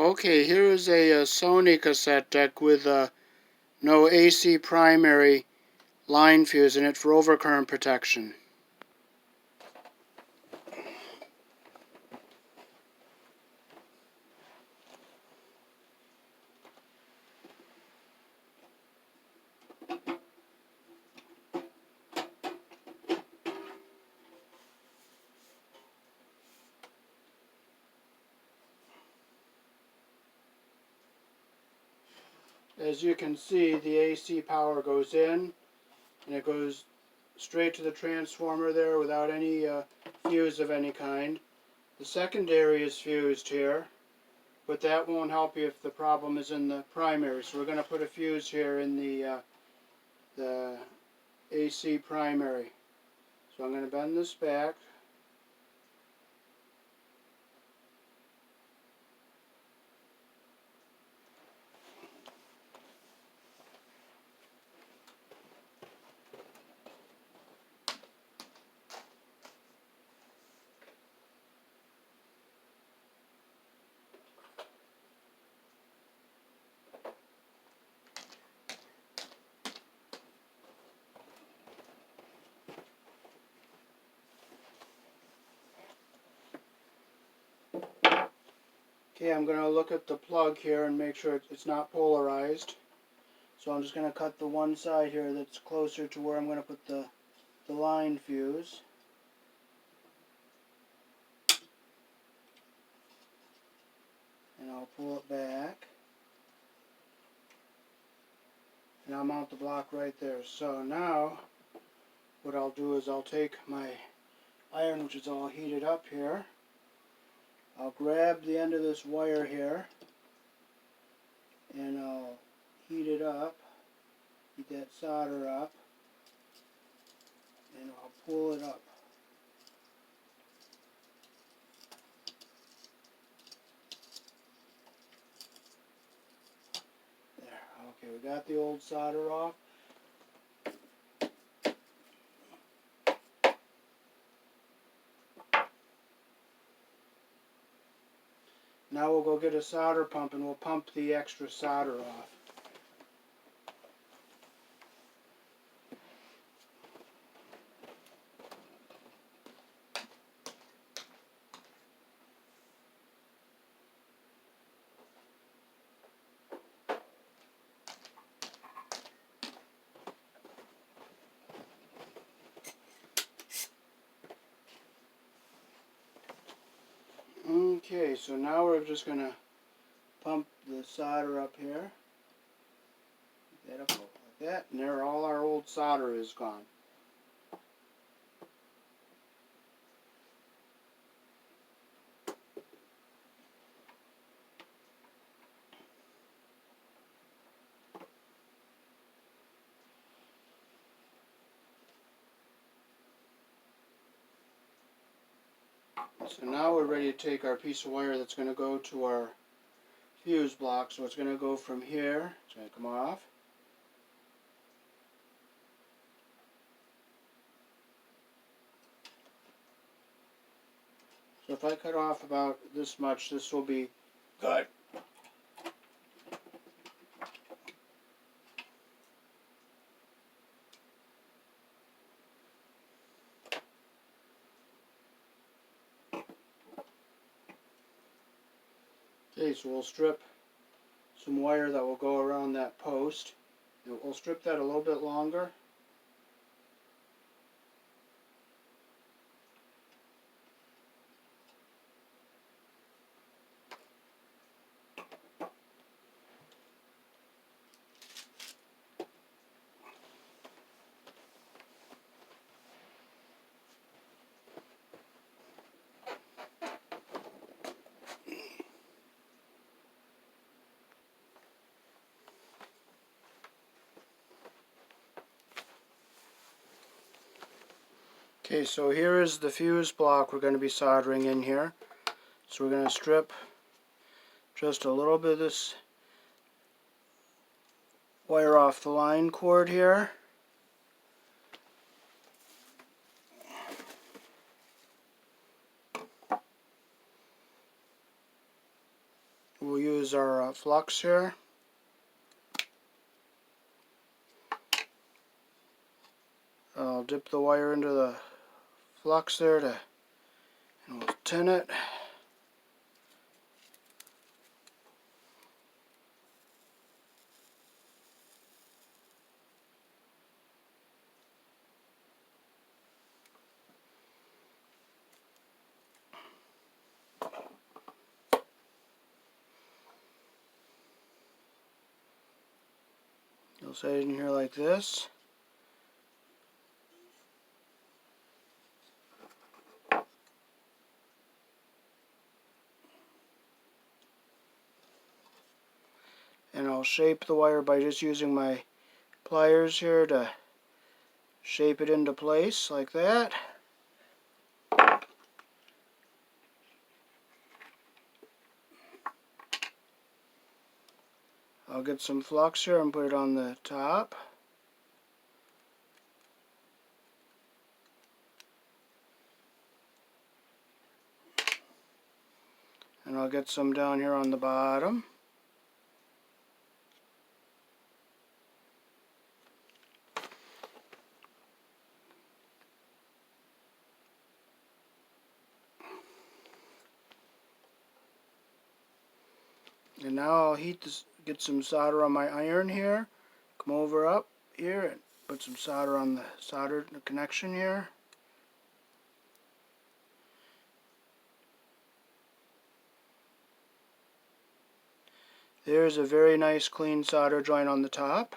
Okay, here is a Sony cassette deck with no AC primary line fuse in it for overcurrent protection. As you can see, the AC power goes in and it goes straight to the transformer there without any fuse of any kind. The secondary is fused here, but that won't help you if the problem is in the primary. So we're going to put a fuse here in the AC primary. So I'm going to bend this back. Okay, I'm going to look at the plug here and make sure it's not polarized. So I'm just going to cut the one side here that's closer to where I'm going to put the line fuse. And I'll pull it back. And I'll mount the block right there. So now, what I'll do is I'll take my iron, which is all heated up here. I'll grab the end of this wire here, and I'll heat it up, heat that solder up, and I'll pull it up. There, okay, we got the old solder off. Now we'll go get a solder pump and we'll pump the extra solder off. Okay, so now we're just going to pump the solder up here. That up like that, and there all our old solder is gone. So now we're ready to take our piece of wire that's going to go to our fuse block. So it's going to go from here, it's going to come off. So if I cut off about this much, this will be good. Okay, so we'll strip some wire that will go around that post. And we'll strip that a little bit longer. Okay, so here is the fuse block we're going to be soldering in here. So we're going to strip just a little bit of this wire off the line cord here. we'll use our flux here. I'll dip the wire into the flux there and we'll tin it. You'll set it in here like this. And I'll shape the wire by just using my pliers here to shape it into place like that. I'll get some flux here and put it on the top. And I'll get some down here on the bottom. And now I'll heat this, get some solder on my iron here. Come over up here and put some solder on the connection here. There's a very nice clean solder joint on the top.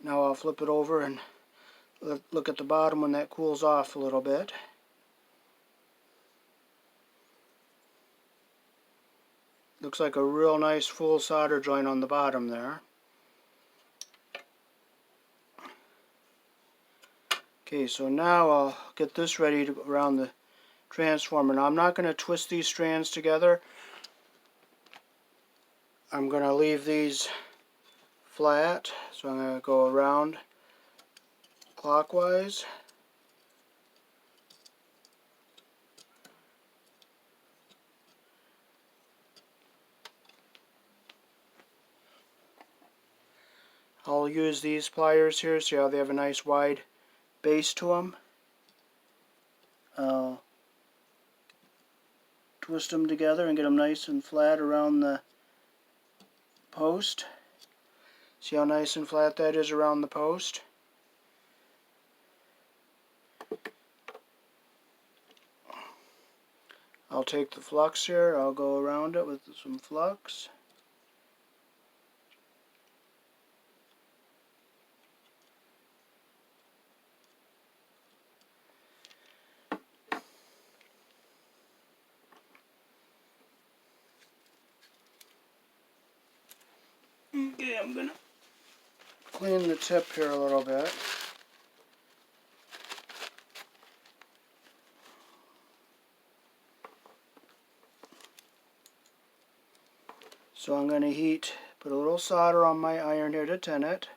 Now I'll flip it over and look at the bottom when that cools off a little bit. Looks like a real nice full solder joint on the bottom there. Okay, so now I'll get this ready to go around the transformer. Now I'm not going to twist these strands together. I'm going to leave these flat, so I'm going to go around clockwise. I'll use these pliers here, see how they have a nice wide base to them. I'll twist them together and get them nice and flat around the post. See how nice and flat that is around the post? I'll take the flux here, I'll go around it with some flux. Okay, I'm going to clean the tip here a little bit. So I'm going to put a little solder on my iron here to tin it.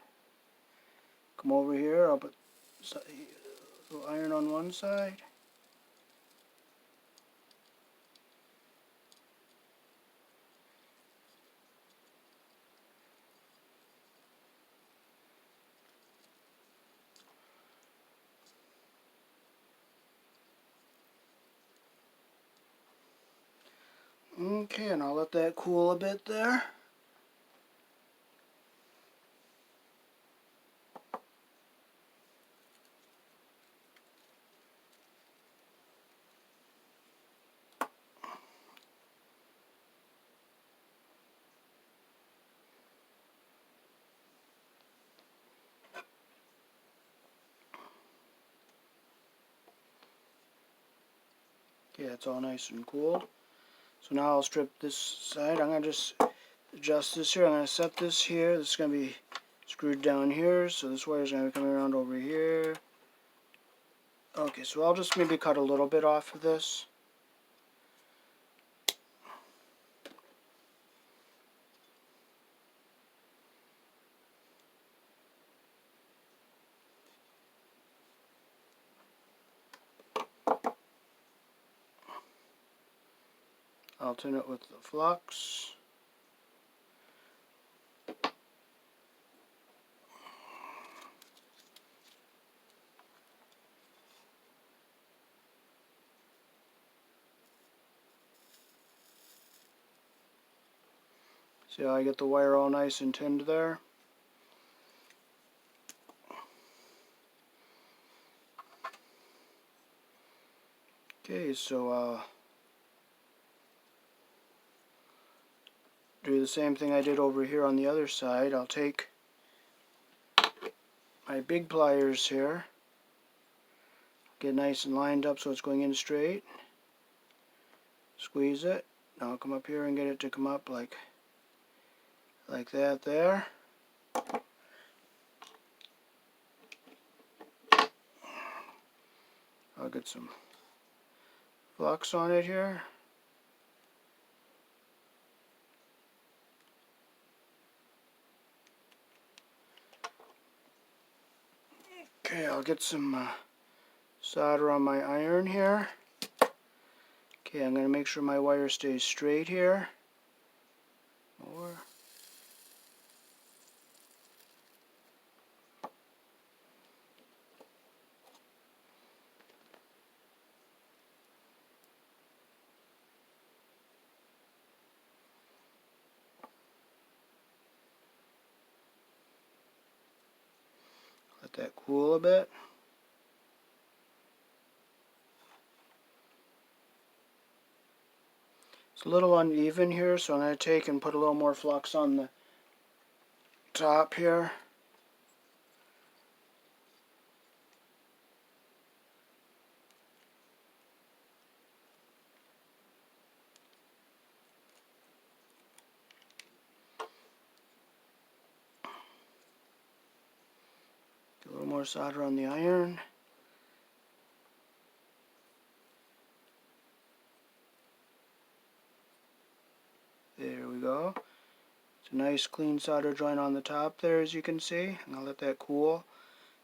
Come over here, I'll put a little iron on one side. Okay, and I'll let that cool a bit there. Okay, it's all nice and cooled. So now I'll strip this side. I'm going to just adjust this here. I'm going to set this here. This is going to be screwed down here. So this wire is going to be coming around over here. Okay, so I'll just maybe cut a little bit off of this. I'll tin it with the flux. See how I get the wire all nice and tinned there? Okay, so do the same thing I did over here on the other side. I'll take my big pliers here, get nice and lined up so it's going in straight, squeeze it. Now I'll come up here and get it to come up like that there. I'll get some flux on it here. Okay, I'll get some solder on my iron here. Okay, I'm going to make sure my wire stays straight here. More. Let that cool a bit. It's a little uneven here, so I'm going to take and put a little more flux on the top here. Get a little more solder on the iron. There we go. It's a nice clean solder joint on the top there, as you can see. I'm going to let that cool,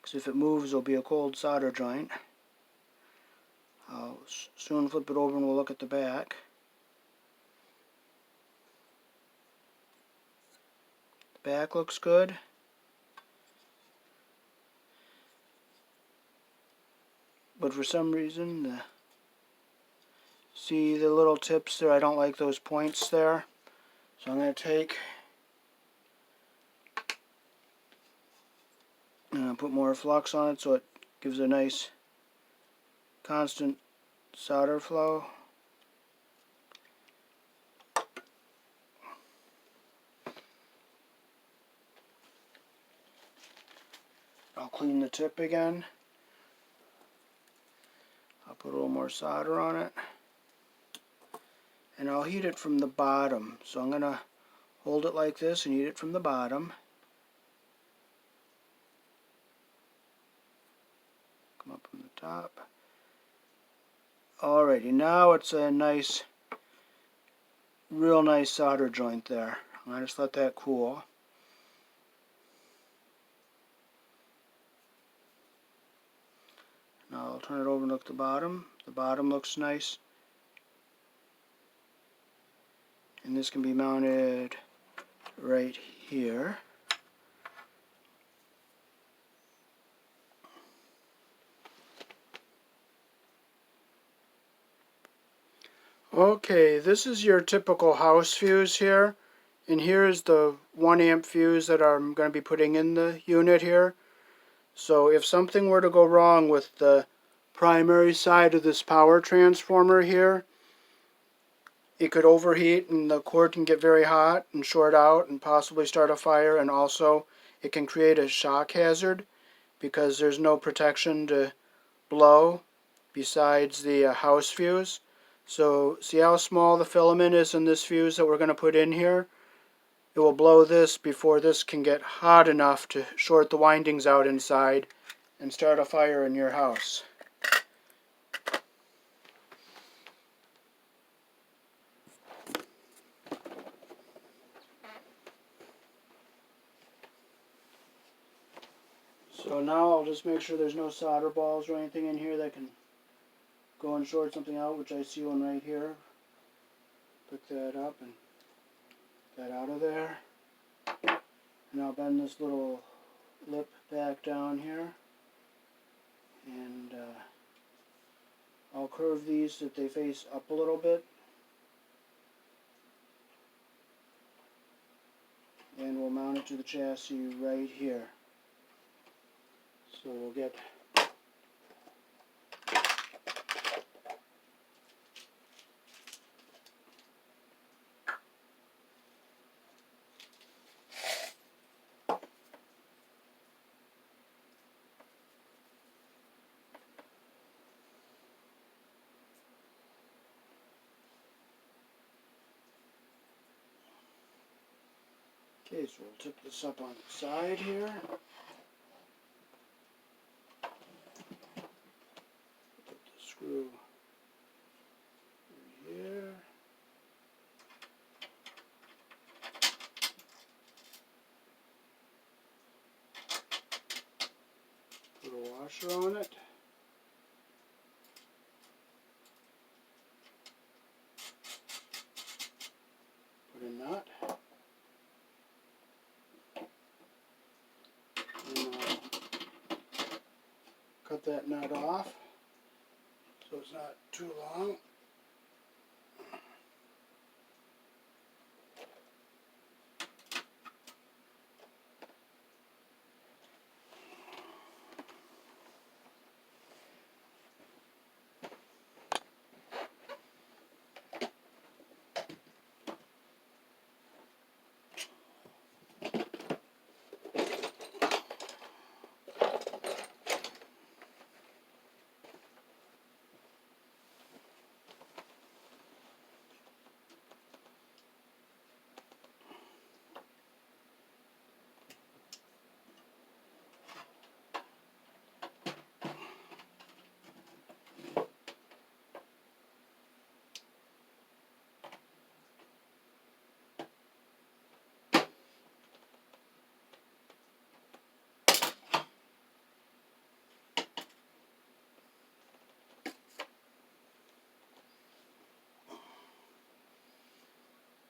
because if it moves it'll be a cold solder joint. I'll soon flip it over and we'll look at the back. The back looks good. But for some reason, see the little tips there? I don't like those points there. So I'm going to take and put more flux on it so it gives a nice constant solder flow. I'll clean the tip again. I'll put a little more solder on it. And I'll heat it from the bottom. So I'm going to hold it like this and heat it from the bottom. Come up from the top. Alrighty, now it's a nice, real nice solder joint there. I'll just let that cool. Now I'll turn it over and look at the bottom. The bottom looks nice. And this can be mounted right here. Okay, this is your typical house fuse here. And here is the 1 amp fuse that I'm going to be putting in the unit here. So if something were to go wrong with the primary side of this power transformer here, it could overheat and the cord can get very hot and short out and possibly start a fire, and also it can create a shock hazard because there's no protection to blow besides the house fuse. So see how small the filament is in this fuse that we're going to put in here? It will blow this before this can get hot enough to short the windings out inside and start a fire in your house. So now I'll just make sure there's no solder balls or anything in here that can go and short something out, which I see one right here. Pick that up and get that out of there. And I'll bend this little lip back down here. And I'll curve these so that they face up a little bit. and we'll mount it to the chassis right here. So we'll get okay, so we'll tip this up on the side here. Put the screw here. Put a washer on it. Put a nut. And cut that nut off so it's not too long.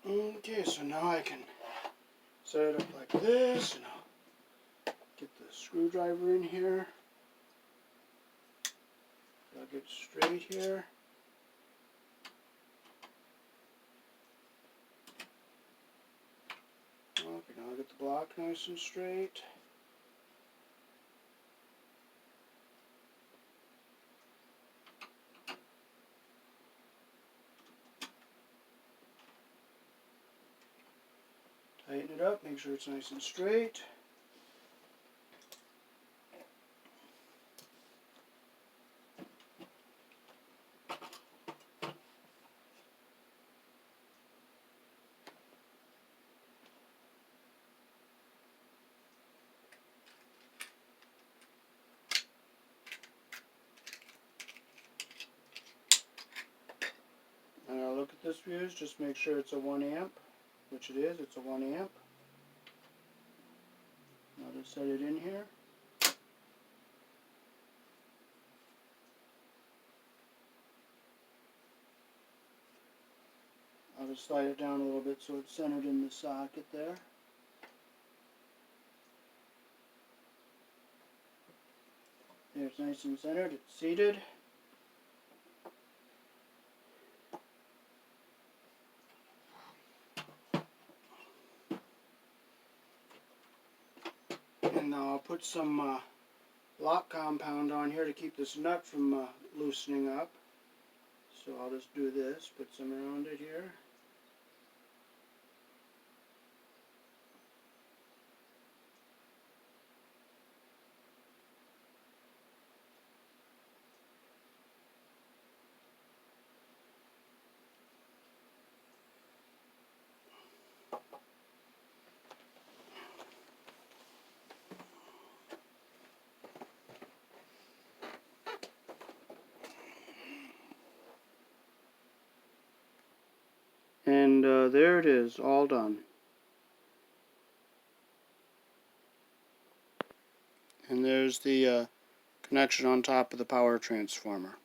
Okay, so now I can set it up like this, and I'll get the screwdriver in here. I'll get straight here. Okay, now I'll get the block nice and straight. Tighten it up, make sure it's nice and straight. And I'll look at this fuse, just make sure it's a 1 amp, which it is, it's a 1 amp. I'll just set it in here. I'll just slide it down a little bit so it's centered in the socket there. There, it's nice and centered, it's seated. And now I'll put some lock compound on here to keep this nut from loosening up. So I'll just do this, put some around it here. And there it is, all done. And there's the connection on top of the power transformer.